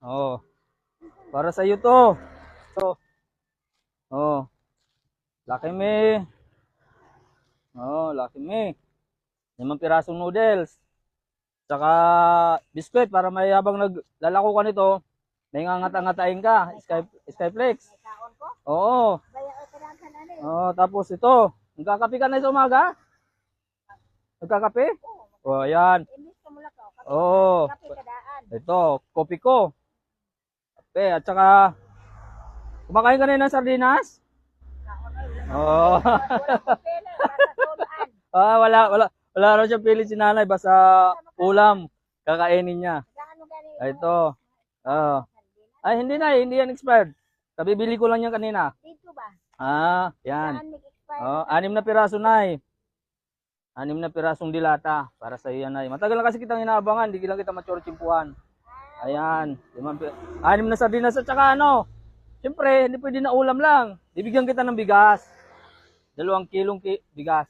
Oh, para sa iyo to. So, oh, Lucky Me. Oh, Lucky Me. 5 pirasong noodles. Tsaka biskwit para may habang naglalako ka nito, may ngangata-ngatain ka. Skyflex. May kaon ko. Oo. Baya o kadaghan ani. Oh, tapos ito. Nagkakape ka na sa umaga? Nagkakape? Oh, ayan. Imbis ka mula ka. Oo. Kape kadaan. Ito, kopi ko. Kape at saka kumakain ka na ng sardinas? Kaon ay. Oo. Wala ko pera para sa sudan. Wala raw siya pili si nanay basta ulam kakainin niya. Gaano gani? Ito. Oh. Ay hindi yan expired. Kabibili ko lang yan kanina. Dito ba? Yan. Saan nag-expire? Oh, 6 na piraso nay. 6 na pirasong dilata para sa iyo nay. Matagal na kasi kitang inaabangan, hindi lang kita matsorchimpuan. Ayan, 6 na sardinas at saka ano. Siyempre, hindi pwede na ulam lang. Bibigyan kita ng bigas. 2 kilong bigas.